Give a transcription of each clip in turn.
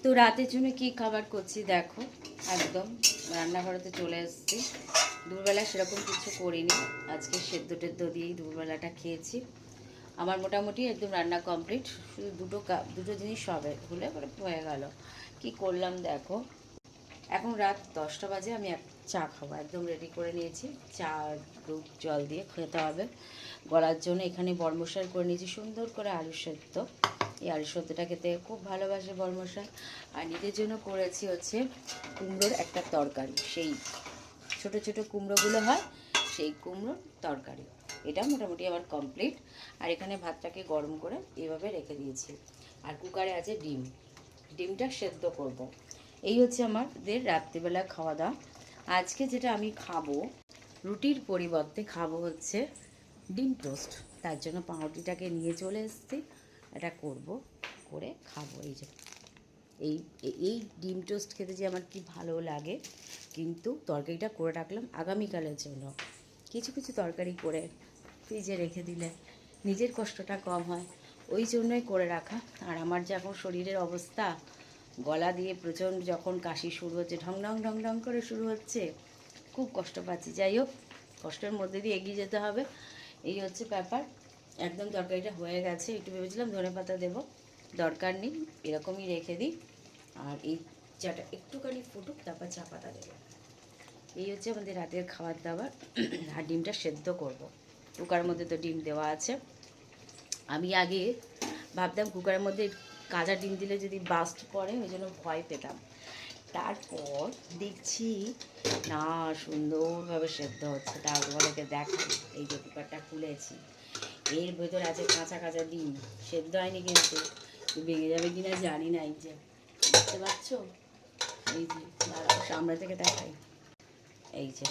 তো রাতের জন্য কি খাবার করছি দেখো, একদম রান্নাঘরেতে চলে এসেছি। দুপুরবেলা সেরকম কিছু করিনি, আজকে সেদ্ধ টেদ্ধ দিয়েই দুপুরবেলাটা খেয়েছি। আমার মোটামুটি একদম রান্না কমপ্লিট, শুধু দুটো জিনিস হলে পরে হয়ে গেল। কি করলাম দেখো, এখন রাত 10টা বাজে, আমি চা খাবো, একদম রেডি করে নিয়েছি। চা দুধ জল দিয়ে খেতে হবে গলার জন্য। এখানে বরমশাই করে নিয়েছি সুন্দর করে আলু সেদ্ধ। এই আলু সেদ্ধটা খেতে খুব ভালোবাসে বরমশাই। আর নিজের জন্য করেছি হচ্ছে কুমড়োর একটা তরকারি, সেই ছোট ছোট কুমড়োগুলো হয় সেই কুমড়োর তরকারি। এটা মোটামুটি আমার কমপ্লিট। আর এখানে ভাতটাকে গরম করে এভাবে রেখে দিয়েছি। আর কুকারে আছে ডিমটা সেদ্ধ করব। এই হচ্ছে আমাদের রাত্রিবেলা খাওয়া দাওয়া। আজকে যেটা আমি খাবো, রুটির পরিবর্তে খাবো হচ্ছে ডিম টোস্ট। তার জন্য পাউরুটিটাকে নিয়ে চলে এসেছি, এটা করে খাবো। এই যে এই এই ডিম টোস্ট খেতে যে আমার কি ভালো লাগে। কিন্তু তরকারিটা করে রাখলাম আগামীকালের জন্য। কিছু কিছু তরকারি করে ফ্রিজে রেখে দিলে নিজের কষ্টটা কম হয়, ওই জন্যই করে রাখা। আর আমার যে এখন শরীরের অবস্থা, গলা দিয়ে প্রচণ্ড যখন কাশি শুরু হচ্ছে, ঢং ঢং ঢং ঢং করে শুরু হচ্ছে, খুব কষ্ট পাচ্ছি। যাই হোক, কষ্টের মধ্যে দিয়ে এগিয়ে যেতে হবে, এই হচ্ছে ব্যাপার। একদম তরকারিটা হয়ে গেছে, একটু ভেবেছিলাম ধনেপাতা দেবো, দরকার নেই, এরকমই রেখে দিই। আর এই চাটা একটুখানি ফুটুক, তারপর চা পাতা দেবো। এই হচ্ছে আমাদের রাতের খাবার দাবার। আর ডিমটা সেদ্ধ করব। কুকারের মধ্যে তো ডিম দেওয়া আছে। আমি আগে ভাবতাম কুকারের মধ্যে কাঁচা ডিম দিলে যদি বাস্ট পড়ে, ওই জন্য ভয় পেতাম। তারপর দেখছি না, সুন্দরভাবে সেদ্ধ হচ্ছে। তারপরে দেখাই, এই যে কুকারটা খুলেছি, এর ভেতরে আছে কাঁচা কাঁচা ডিম, সেদ্ধ হয়নি কিন্তু ভেঙে যাবে কিনা জানি না। এই যে দেখতে পাচ্ছ, এই যে সামনে থেকে দেখাই, এই যে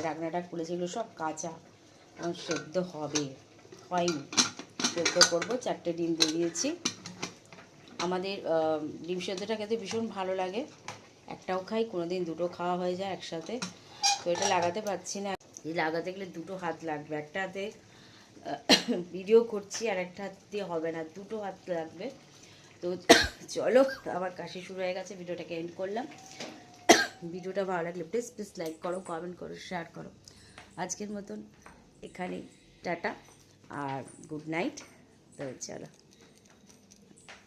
ঢাকনাটা খুলেছি, এগুলো সব কাঁচা, কারণ সেদ্ধ হয়নি, সেদ্ধ করবো। 4টে ডিম দিয়ে দিয়েছি। আমাদের ডিম সেদ্ধটা খেতে ভীষণ ভালো লাগে, একটাও খাই, কোনো দিন দুটো খাওয়া হয়ে যায় একসাথে। তো এটা লাগাতে পারছি না, এই লাগাতে গেলে দুটো হাত লাগবে, একটা হাতে ভিডিও করছি আর একটা হাত দিয়ে হবে না, দুটো হাত লাগবে। তো চলো, আমার কাশি শুরু হয়ে গেছে, ভিডিওটাকে এন্ড করলাম। ভিডিওটা ভালো লাগলে প্লিজ লাইক করো, কমেন্ট করো, শেয়ার করো। আজকের মতন এখানে টাটা আর গুড নাইট। তো চলো।